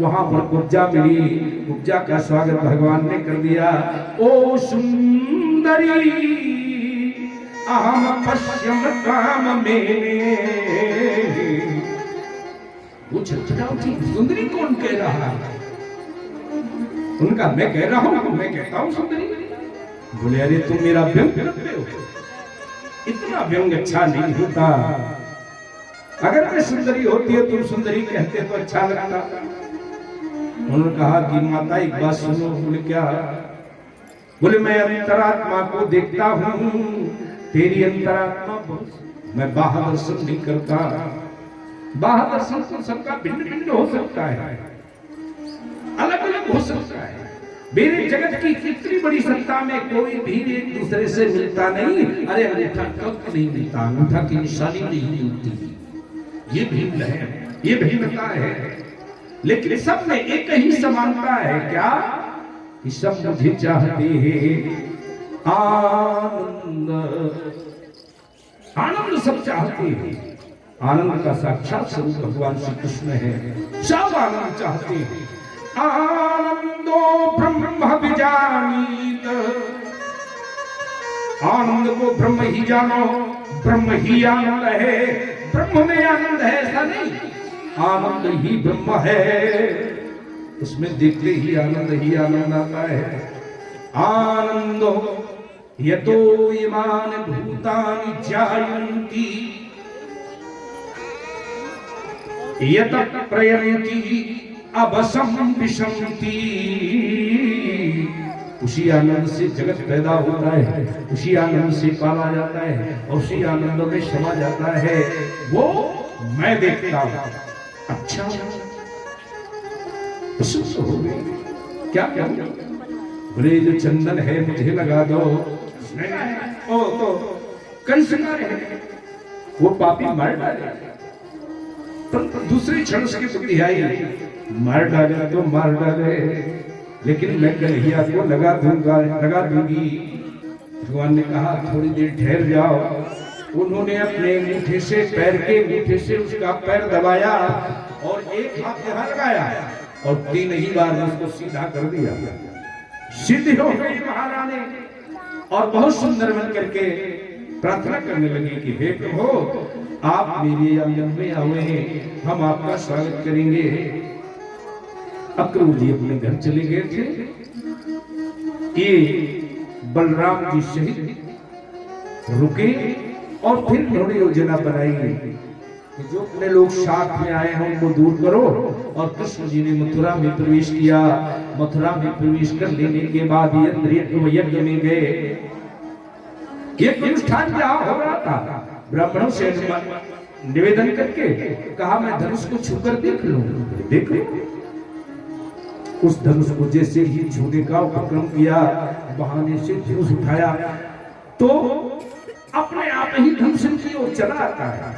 वहां पर कुब्जा मिली, कुब्जा का स्वागत भगवान ने कर दिया। ओ सुंदरी अहम पश्यम काम मेने, वो छटपटाओ थी, सुंदरी कौन कह रहा है? उनका मैं कह रहा हूं, मैं कहता हूं सुंदरी। बोले अरे तुम मेरा व्यंग करते हो, इतना व्यंग अच्छा नहीं होता। अगर मैं सुंदरी होती है तुम सुंदरी कहते तो अच्छा लगता। उन्होंने कहा कि माता एक बात सुनो। बोले क्या? बोले मैं अंतरात्मा को देखता हूँ, तेरी अंतरात्मा, मैं बाहर दर्शन नहीं करता। बाहर दर्शन तो सबका भिन्न भिन्न हो सकता है, अलग अलग हो सकता है। मेरे जगत की इतनी बड़ी सत्ता में कोई भी एक दूसरे से मिलता नहीं। अरे अंगूठा कब नहीं मिलता, अंगूठा की निशानी नहीं मिलती। ये भिन्न है, ये भिन्नता है, लेकिन सब में एक ही समानता है। क्या? कि सब मुझे चाहते हैं। आनंद, आनंद सब चाहते हैं। आनंद का साक्षात स्वरूप भगवान श्री कृष्ण है। सब आनंद चाहते हैं। आनंदो ब्रह्म विजानीत, आनंद को ब्रह्म ही जानो, ब्रह्म ही आनंद है। ब्रह्म में आनंद है ऐसा नहीं, आनंद ही ब्रह्म है। उसमें देखते ही आनंद आता है। आनंदो यतो इमान भूतानि जायन्ति यत प्रयन्ति अवसम विषंति। उसी आनंद से जगत पैदा होता है, उसी आनंद से पाला जाता है, और उसी आनंद में समा जाता है। वो मैं देखता हूं। अच्छा हो गई क्या? क्या बोले जो चंदन है मुझे लगा दो। ओ तो कंस का है, वो पापी मार डाले। पर दूसरी क्षण उसकी बुद्धि आई, मार डाले तो मार डाले, लेकिन मैं कन्हैया को लगा दूंगी। भगवान ने कहा थोड़ी देर ठहर जाओ। उन्होंने अपने अंगूठे से, पैर के अंगूठे से उसका पैर दबाया और एक हाथ यहां लगाया और 3 ही बार उसको सीधा कर दिया। सिद्ध हो गई महारानी और बहुत सुंदर बन करके प्रार्थना करने लगी कि हे प्रभु, आप मेरे आंगन में आए हैं, हम आपका स्वागत करेंगे। अक्रूर जी अपने घर चले गए थे। ये बलराम जी सहित रुके और फिर उन्होंने योजना बनाई कि जो अपने लोग साथ में आए हैं उनको दूर करो। और कृष्ण जी ने मथुरा में प्रवेश किया। मथुरा में प्रवेश कर लेने के बाद यज्ञ में गए। एक अनुष्ठान क्या हो रहा था, ब्राह्मणों से निवेदन करके कहा मैं धनुष को छूकर देख लूं। देख लो। उस धनुष को जैसे ही छूने का उपक्रम किया, बहाने से धनुष उठाया तो अपने आप ही धनुष की ओर चला आता है।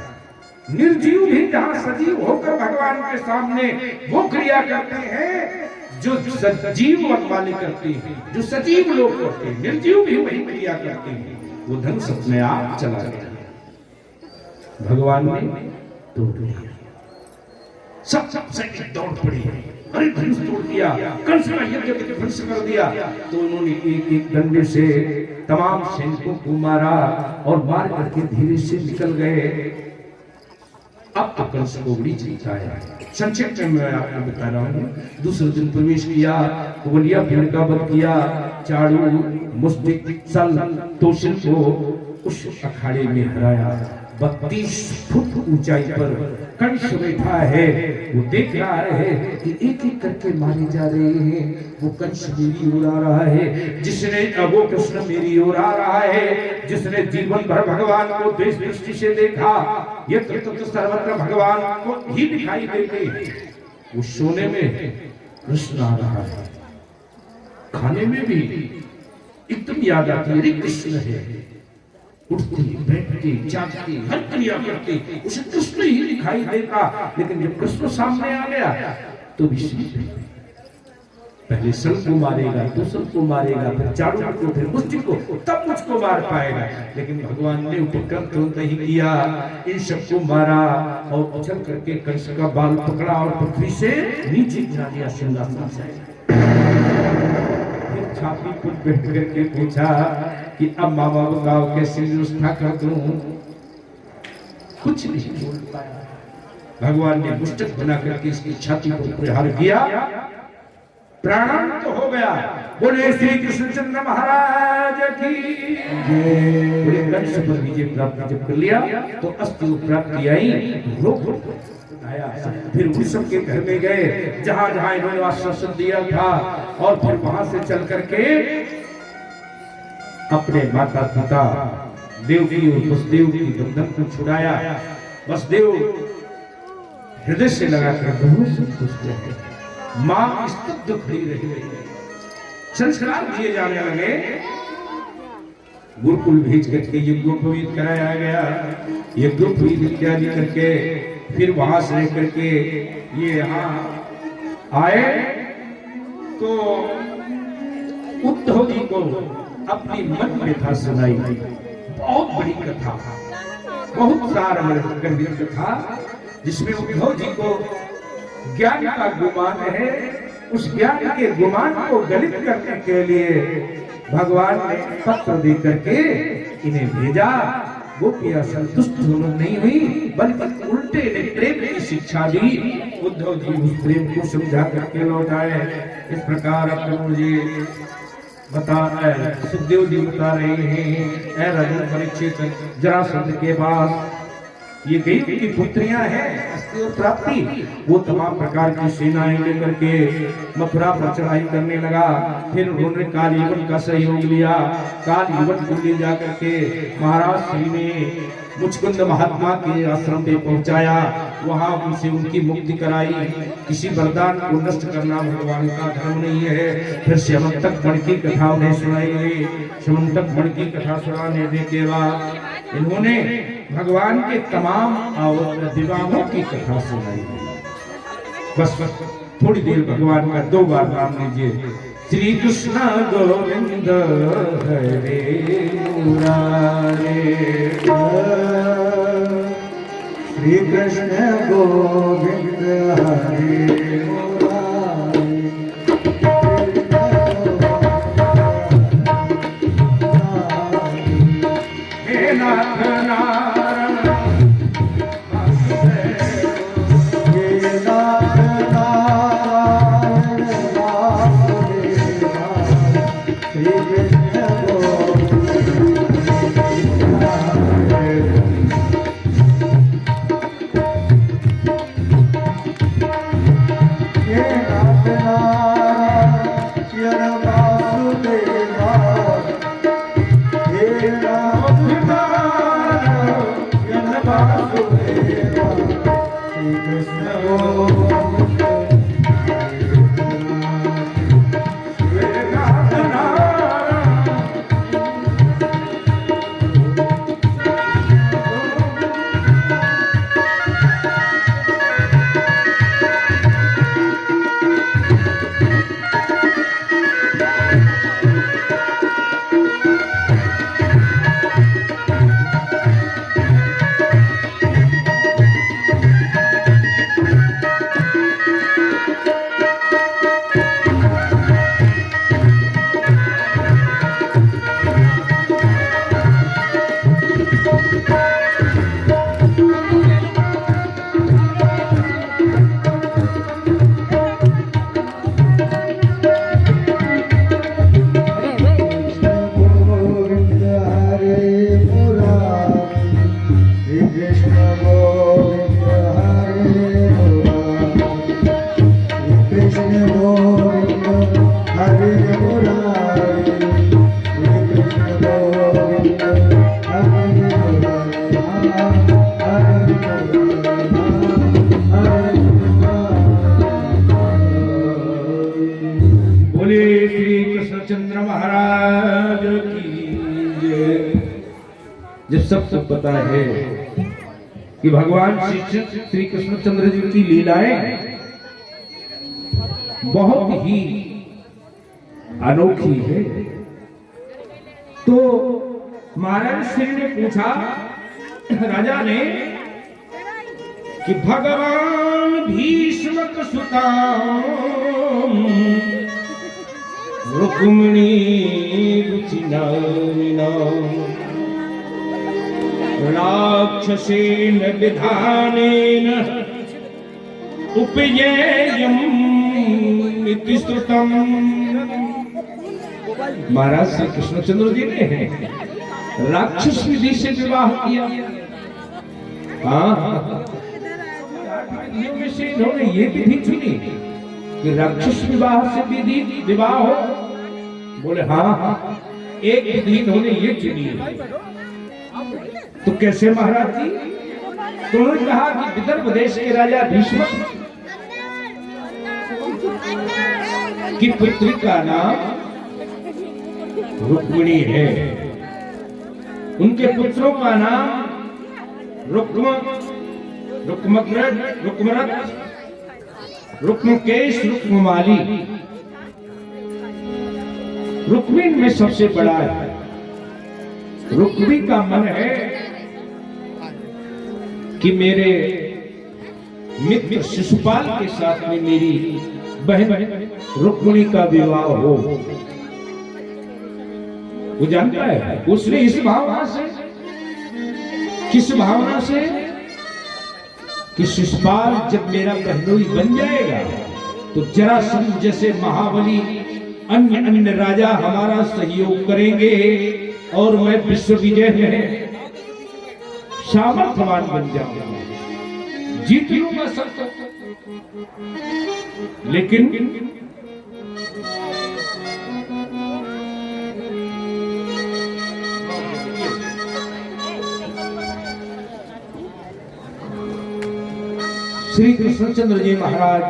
निर्जीव भी जहां सजीव होकर भगवान के सामने वो क्रिया करते हैं जो सजीव वाले करते हैं, जो सजीव लोग करते हैं। निर्जीव भी वही क्रिया करते हैं। वो धनुष अपने आप चला गया। भगवान ने तोड़ दिया। सब से दौड़ पड़ी। अरे धनुष तोड़ दिया, कंस का यज्ञ ध्वंस कर दिया। तो उन्होंने एक डंडे से तमाम सैनिकों को मारा और मार करके धीरे से निकल गए। अब तो कंस को बड़ी चिंता है। संक्षेप में मैं आपको बता रहा हूँ। दूसरे दिन प्रवेश किया, कुबलिया भीड़ का वध किया, चाड़ू मुस्तिक सल तोशिल को उस अखाड़े में हराया। 32 फुट ऊंचाई पर कंस बैठा है। वो देख रहा है कि एक एक करके मारे जा रहे हैं। वो कंस मेरी ओर आ रहा है, जिसने वो कृष्ण मेरी ओर आ रहा है, जिसने जीवन भर भगवान को द्वेष दृष्टि से देखा। ये तो सर्वत्र भगवान को ही दिखाई देते। वो सोने में कृष्ण आ रहा है, खाने में भी एकदम याद आती है, अरे कृष्ण है। उठते बैठते जागते हर क्रिया करते उसे कृष्ण ही दिखाई देता। लेकिन जब कृष्ण सामने आ गया तो विस्मित पहले सबको मारेगा, तो सबको मारेगा, फिर चारों को, फिर मुझको, तब मुझको मार पाएगा। लेकिन भगवान ने उपक्रम तो नहीं किया, इन सबको मारा और उछल करके कंस का बाल पकड़ा और पृथ्वी से नीचे गिरा दिया सिंहासन से। फिर छाती पर बैठ करके पूछा कि अब मामा बताओ कैसे व्यवस्था कर दूं। कुछ नहीं बोल पाया। भगवान ने मुष्टक बना करके इसकी छाती पर प्रहार किया, प्राणांत हो गया। बोले श्री कृष्णचंद्र महाराज की जय। कंस पर विजय प्राप्त जब कर लिया तो अस्थि प्राप्ति आई, रोग आया। फिर वृषभ के घर में गए जहां जहां इन्होंने आश्वासन दिया था, और फिर वहां से चल करके अपने माता पिता देवकी और वसुदेव की बंधन को छुड़ाया। वसुदेव हृदय से लगाकर बहुत संतुष्ट रहे। मां स्तब्ध खड़ी रही। संस्कार दिए जाने लगे, गुरुकुल भेज करके यज्ञोपवीत कराया गया। यज्ञोपवीत इत्यादि करके फिर वहां से लेकर के ये यहाँ आए तो उद्धव जी को अपनी मन व्यथा सुनाई। बहुत बड़ी कथा, बहुत सारा गंभीर कथा, जिसमें उद्धव जी को ज्ञान का गुमान है। उस ज्ञान के गुमान को गलित करने के लिए भगवान ने पत्र दे करके इन्हें भेजा। गोपियां संतुष्ट नहीं हुई, बल्कि उल्टे ने प्रेम की शिक्षा दी। उद्धव जी उस प्रेम को समझा करके लौट आए। इस प्रकार अक्रूर जी बता रहे, सुखदेव जी बता रहे हैं, ऐ राजन परीक्षित, जरासंध के पास ये कई की पुत्रियां हैं, अस्थि और प्राप्ति। वो तमाम प्रकार की सेनाएं लेकर के मथुरा पर चढ़ाई करने लगा। फिर उन्होंने काल युवन का सहयोग लिया। काल युवन को ले जाकर के महाराज श्री ने मुचकुंद महात्मा के आश्रम पे पहुंचाया। वहां उनसे उनकी मुक्ति कराई। किसी वरदान को नष्ट करना भगवान का धर्म नहीं है। फिर स्यमंतक मणि की कथा उन्हें सुनाई गई। स्यमंतक मणि की कथा सुनाने के बाद इन्होंने भगवान के तमाम विवाहों की कथा सुनाई। बस थोड़ी देर भगवान का 2 बार नाम लीजिए। श्री कृष्ण गोविंद हरे मुरारे, श्री कृष्ण गोविंद हरे मुरारे, हे नाथ जब सबको पता है कि भगवान श्री कृष्णचंद्र जी की लीलाएं बहुत ही अनोखी है। तो महाराज श्री ने पूछा राजा ने कि भगवान भीष्मक सुताम रुक्मिणी रुचिनामिना राक्षसेन विधानेन उपयेयम् इति स्तुतम्। महाराज श्री कृष्णचंद्र जी ने राक्षस विधि से विवाह किया। हाँ, में से इन्होंने ये विधि चुनी कि राक्षस विवाह से विधि विवाह हो। बोले हाँ, एक विधि इन्होंने ये चुनी। तो कैसे महाराज जी? तो उन्होंने कहा कि विदर्भ देश के राजा भीष्म की पुत्री का नाम रुक्मिणी है। उनके पुत्रों का नाम रुक्मरथ, रुक्मकेश, रुक्ममाली। रुक्मिण में सबसे बड़ा है। रुक्मी का मन है कि मेरे मित्र शिशुपाल के साथ में मेरी बहन रुक्मिणी का विवाह हो। वो जानता है, उसने इस भावना से, किस भावना से कि शिशुपाल जब मेरा बहनोई बन जाएगा तो जरासंध जैसे महाबली अन्य अन्य राजा हमारा सहयोग करेंगे और मैं विश्व विजय में सामर्थ्यवान बन जाऊंगा, जीत लूंगा सब। लेकिन श्री कृष्णचंद्र जी महाराज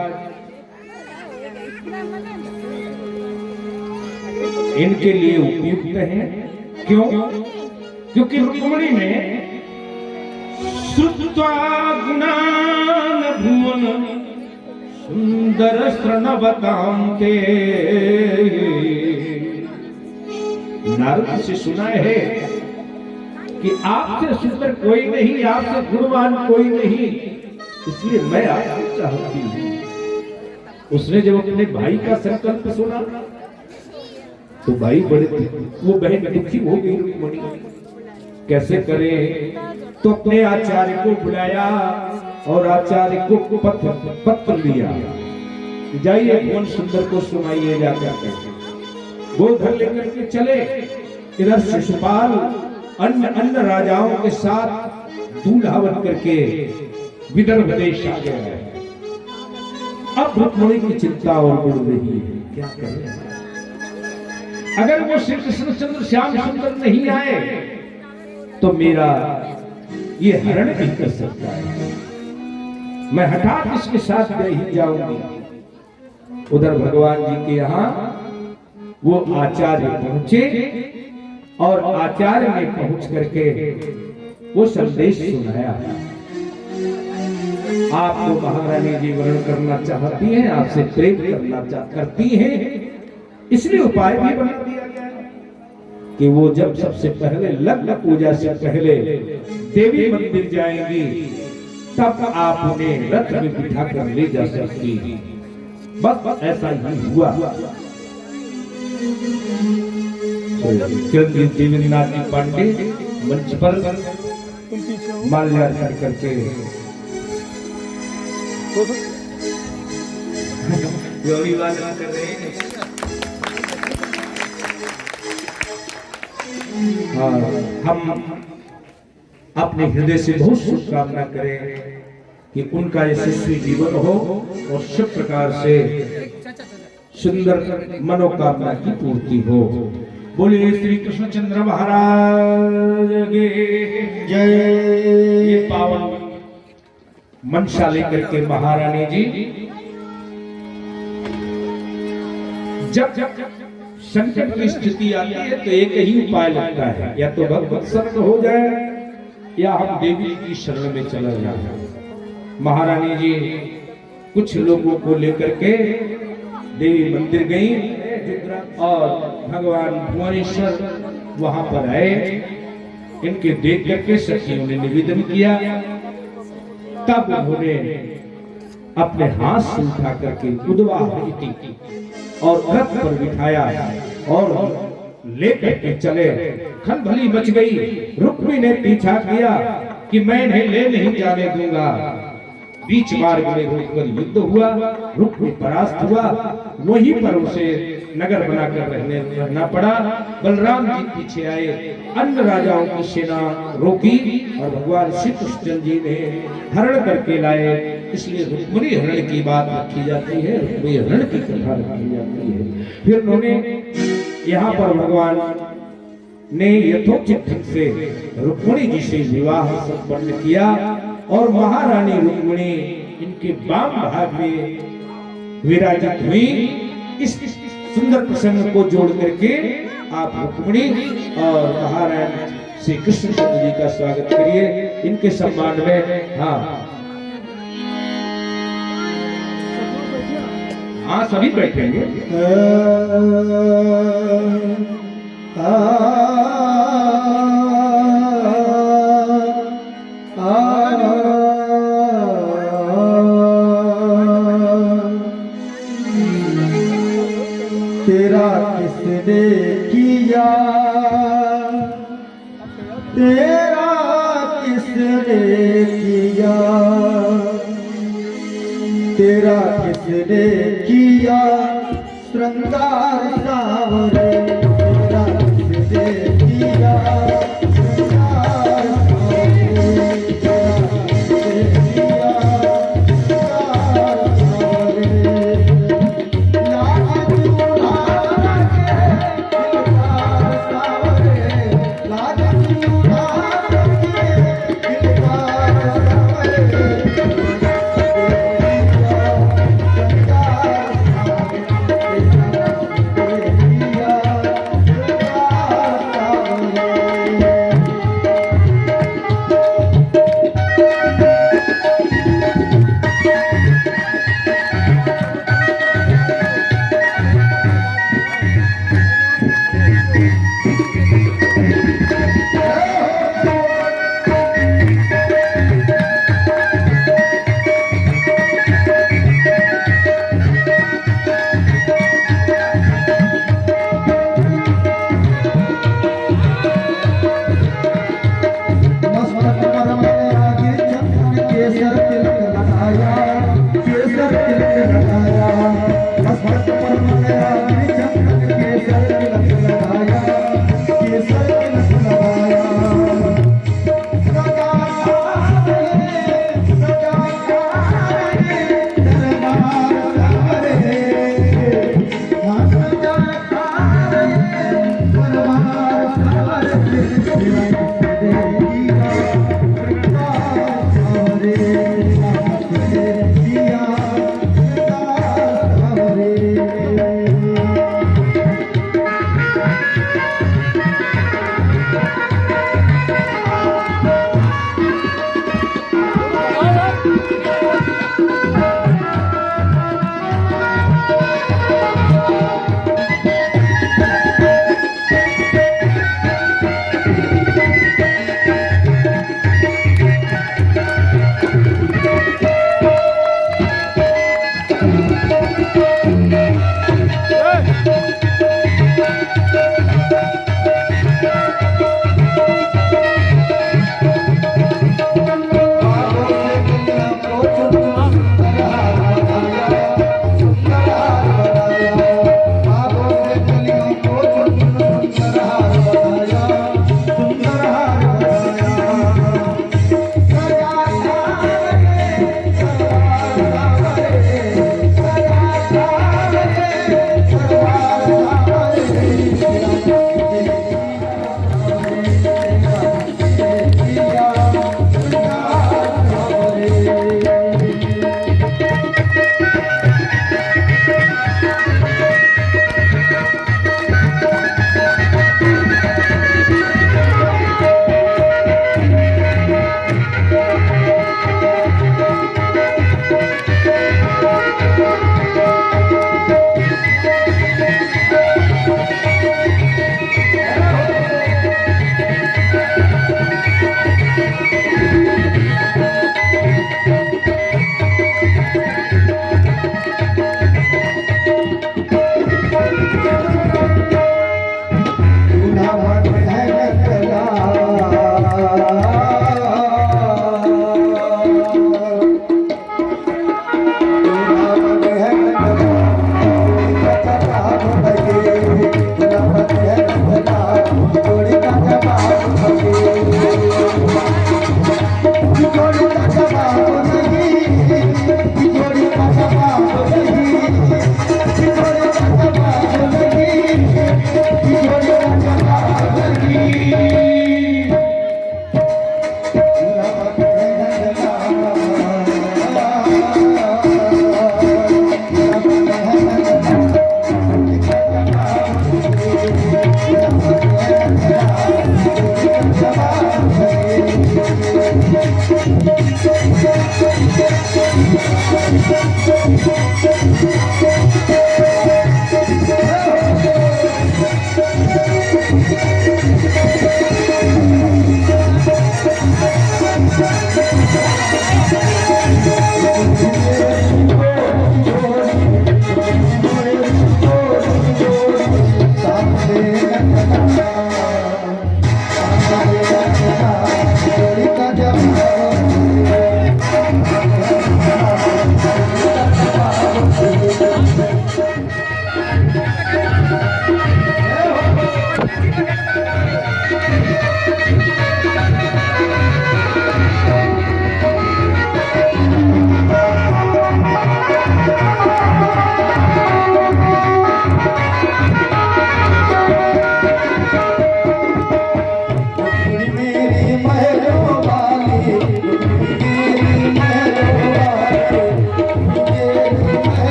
इनके लिए उपयुक्त हैं। क्यों? क्योंकि रुक्मिणी में श्रुत्वा गुणान भुवन सुंदर स्त्रणवतां ते। नारद से सुना है कि आपसे सुंदर कोई नहीं, आपसे गुणवान कोई नहीं, इसलिए मैं आपको चाहती हूं। उसने जब अपने भाई का संकल्प सुना तो भाई बड़े, वो बहन दुखी हो गई रुक्मिणी, कैसे करे? तो अपने आचार्य को बुलाया और आचार्य को पत्र लिया, जाइए भुवन सुंदर को सुनाइए जाकर। वो घर लेकर के चले। इधर शिशुपाल अन्य राजाओं के साथ दूल्हा बन करके विदर्भ देश आ गया है। अब रुक्मिणी की चिंता और बढ़ रही है, क्या करें? अगर वो श्री कृष्णचंद्र श्याम सुंदर नहीं आए तो मेरा ये हरण नहीं कर सकता है, मैं हठात इसके साथ ही जाऊंगी। उधर भगवान जी के यहाँ वो आचार्य पहुंचे और आचार्य ने पहुंच करके वो संदेश सुनाया। आपको महारानी जी वर्ण करना चाहती हैं, आपसे प्रेम करना करती हैं, इसलिए उपाय भी बना दिया गया कि वो जब सबसे पहले लग्न पूजा से पहले देवी मंदिर जाएंगी तब आप उन्हें रथ में बिठा कर ले जा सकती। बस ऐसा ही हुआ। चिरंजीव देवेंद्रनाथ जी पांडे मंच पर माल्यार्पण करके गौरी वादन कर रहे हैं। हम अपने हृदय से बहुत शुभकामना करें कि उनका यशस्वी जीवन हो और सब प्रकार से सुंदर मनोकामना की पूर्ति हो। बोलिए श्री कृष्णचंद्र महाराज के जय। ये पावन मनसा लेकर के महारानी जी जब संकट की स्थिति आती है तो एक ही उपाय लगता है, या तो भगवत शरण हो जाए या हम देवी की शरण में चला जाए। महारानी जी कुछ लोगों को लेकर के देवी मंदिर गई और भगवान भुवनेश्वर वहां पर आए। इनके देख करके सखियों ने निवेदन किया। तब उन्होंने अपने हाथ से उठा करके उद्वाह की और रथ पर बिठाया और लेकर के चले। खलबली मच गई। रुक्मी ने पीछा किया कि मैं इन्हें ले नहीं जाने दूंगा। बीच मार्ग में रोककर युद्ध हुआ। रुक्मी परास्त हुआ। वहीं पर उसे नगर बनाकर रहना पड़ा। बलराम जी पीछे आए। अन्य राजाओं की सेना रोकी और भगवान श्री कृष्ण जी ने हरण करके लाए। इसलिए रुक्मिणी हरण की बात रखी जाती है, रुक्मिणी हरण की कथा रखी जाती है। फिर उन्होंने यहाँ पर भगवान ने यथोचित ढंग से रुक्मिणी जी से विवाह संपन्न किया और महारानी रुक्मिणी इनके वाम भाग में विराजित हुई। इस सुंदर प्रसंग को जोड़ करके आप रुक्मिणी और महारानी श्री कृष्ण जी का स्वागत करिए इनके सम्मान में। हाँ सभी बैठेंगे। तेरा किसने किया, तेरा किसने किया, तेरा किसने किया श्रृंगार सावरे, तेरा किसने किया श्रृंगार सावरे, तेरा किसने किया श्रृंगार सावरे।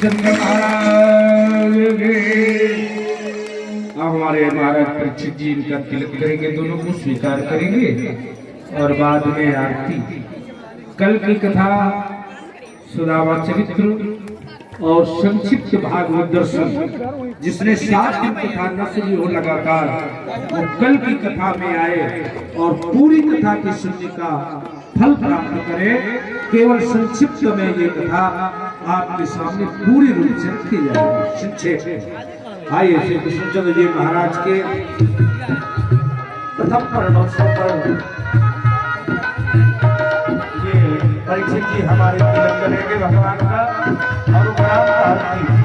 चंद्र महाराज अब हमारे महाराज परीक्षित जी इनका तिलक करेंगे, दोनों को स्वीकार करेंगे और बाद में आरती। कल की कथा सुदामा चरित्र और संक्षिप्त भागवत दर्शन, जिसने 7 दिन कथा न सुनी हो लगातार, वो कल की कथा में आए और पूरी कथा की सुनने का फल प्राप्त करे। केवल संक्षिप्त में ये कथा आपके सामने पूरी रूप से रखी जाएगी। संक्षेप आइए श्री कृष्णचंद्र जी महाराज के प्रथम पर्णोत्सव पर ये परीक्षित जी हमारे तिलक करेंगे भगवान का अनुग्रह आरती।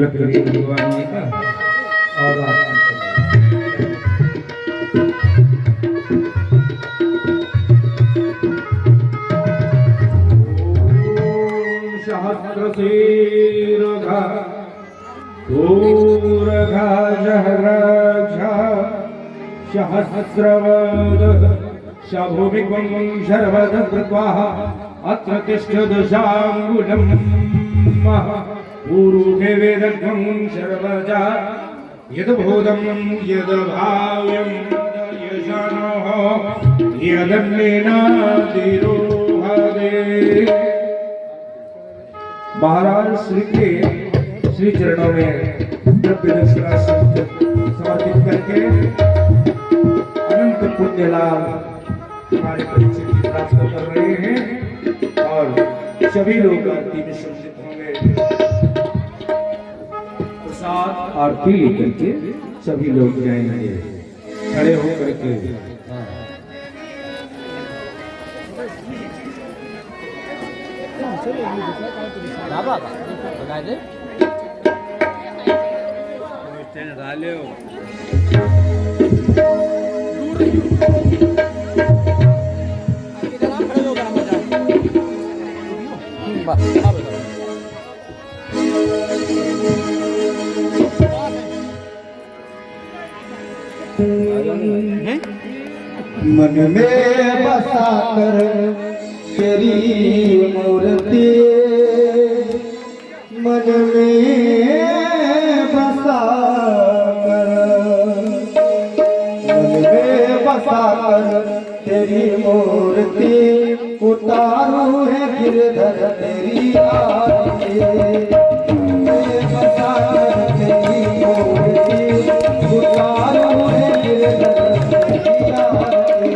तिलक करिए भगवान जी का और सहस्रशीर्घा पूर्घा जहराझा सहस्रवद शभुमिकं शर्वद कृत्वा अत्र तिष्ठदशाङ्गुलम् पूरुषे वेदत्वं सर्वजा यद्भूतं यद्भाव्यं यशानः यदन्नेनातिरोहदे। महाराज श्री के श्री चरणों में द्रव्य दक्षिणा समर्पित करके अनंत पुण्य लाभ हमारे परिचय की प्राप्त कर रहे हैं और सभी लोग आरती में सम्मिलित होंगे। प्रसाद आरती लेकर के सभी लोग जाएंगे खड़े होकर के। मन में बसा कर तेरी मूर्ति, मन में बसा कर, मन में बसा कर तेरी मूर्ति, उतारू है गिरधर तेरी आरती। मन में बसा कर तेरी मूर्ति, उतारू है गिरधर तेरी आरती।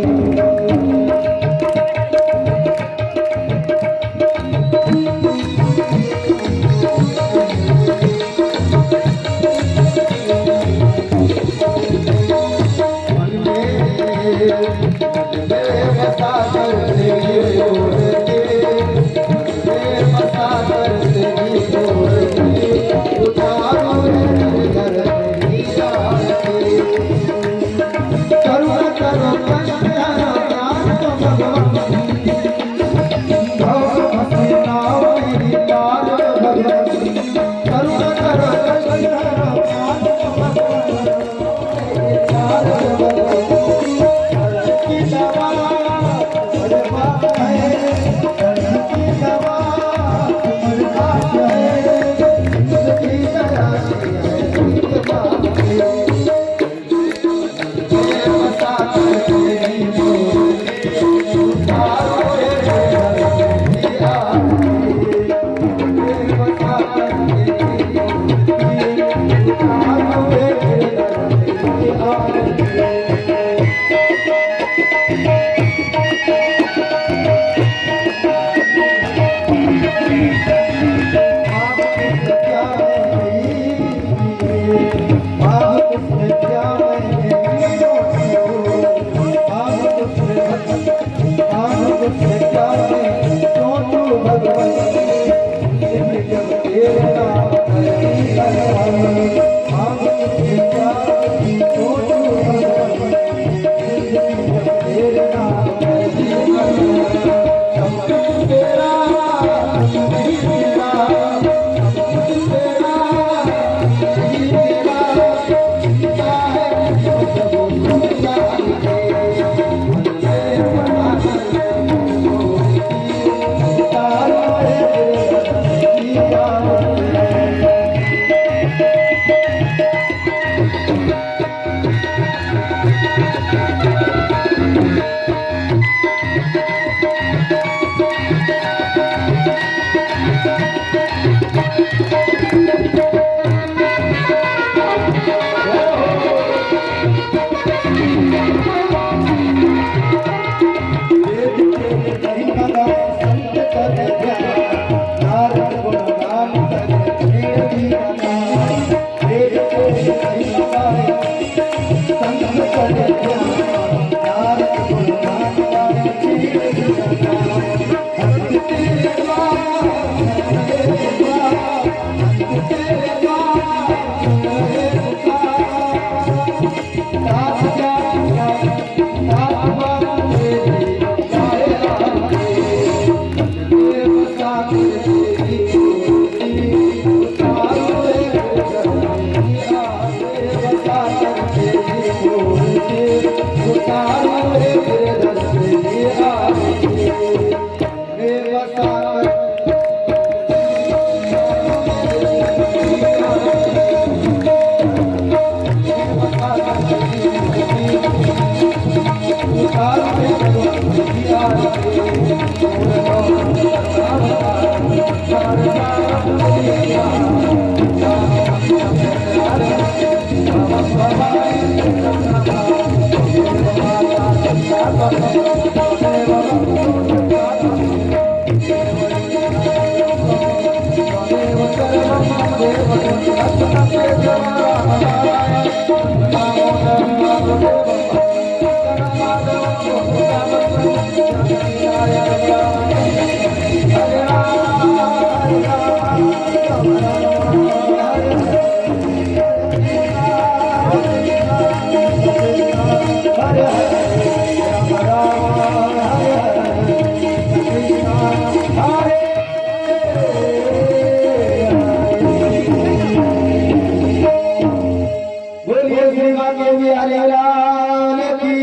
बोलिए श्री बांके बिहारी लाल की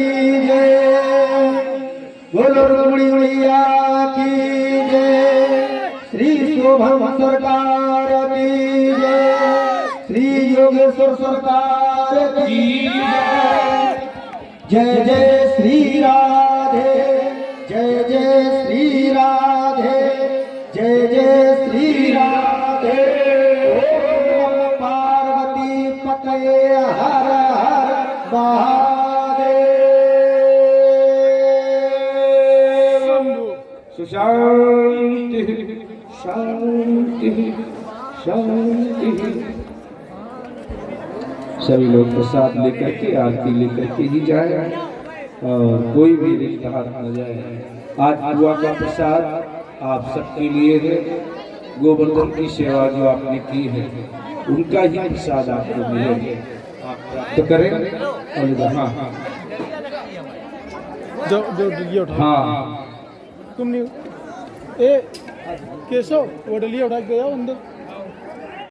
जय, बोलो रुक्मिणी मैया की जय, श्री शोभम सरकार की जय, श्री योगेश्वर सरकार की जय, जय जय श्री राधे, जय जय श्री राधे, जय जय श्री राधे। ओम पार्वती पतये हर हर महादेव। सुशांति शांति शांति। सभी लोग प्रसाद लेकर के आरती लेकर के ही जाए और कोई भी रिक्त हाथ न जाए। आज बुआ का प्रसाद आप सबके लिए है। गोवर्धन की सेवा जो आपने की है उनका ही प्रसाद आपको मिले, आप प्राप्त करें। और हाँ जो डलिया उठा हाँ तुमने ए केशव वो डलिया उठा के गया अंदर।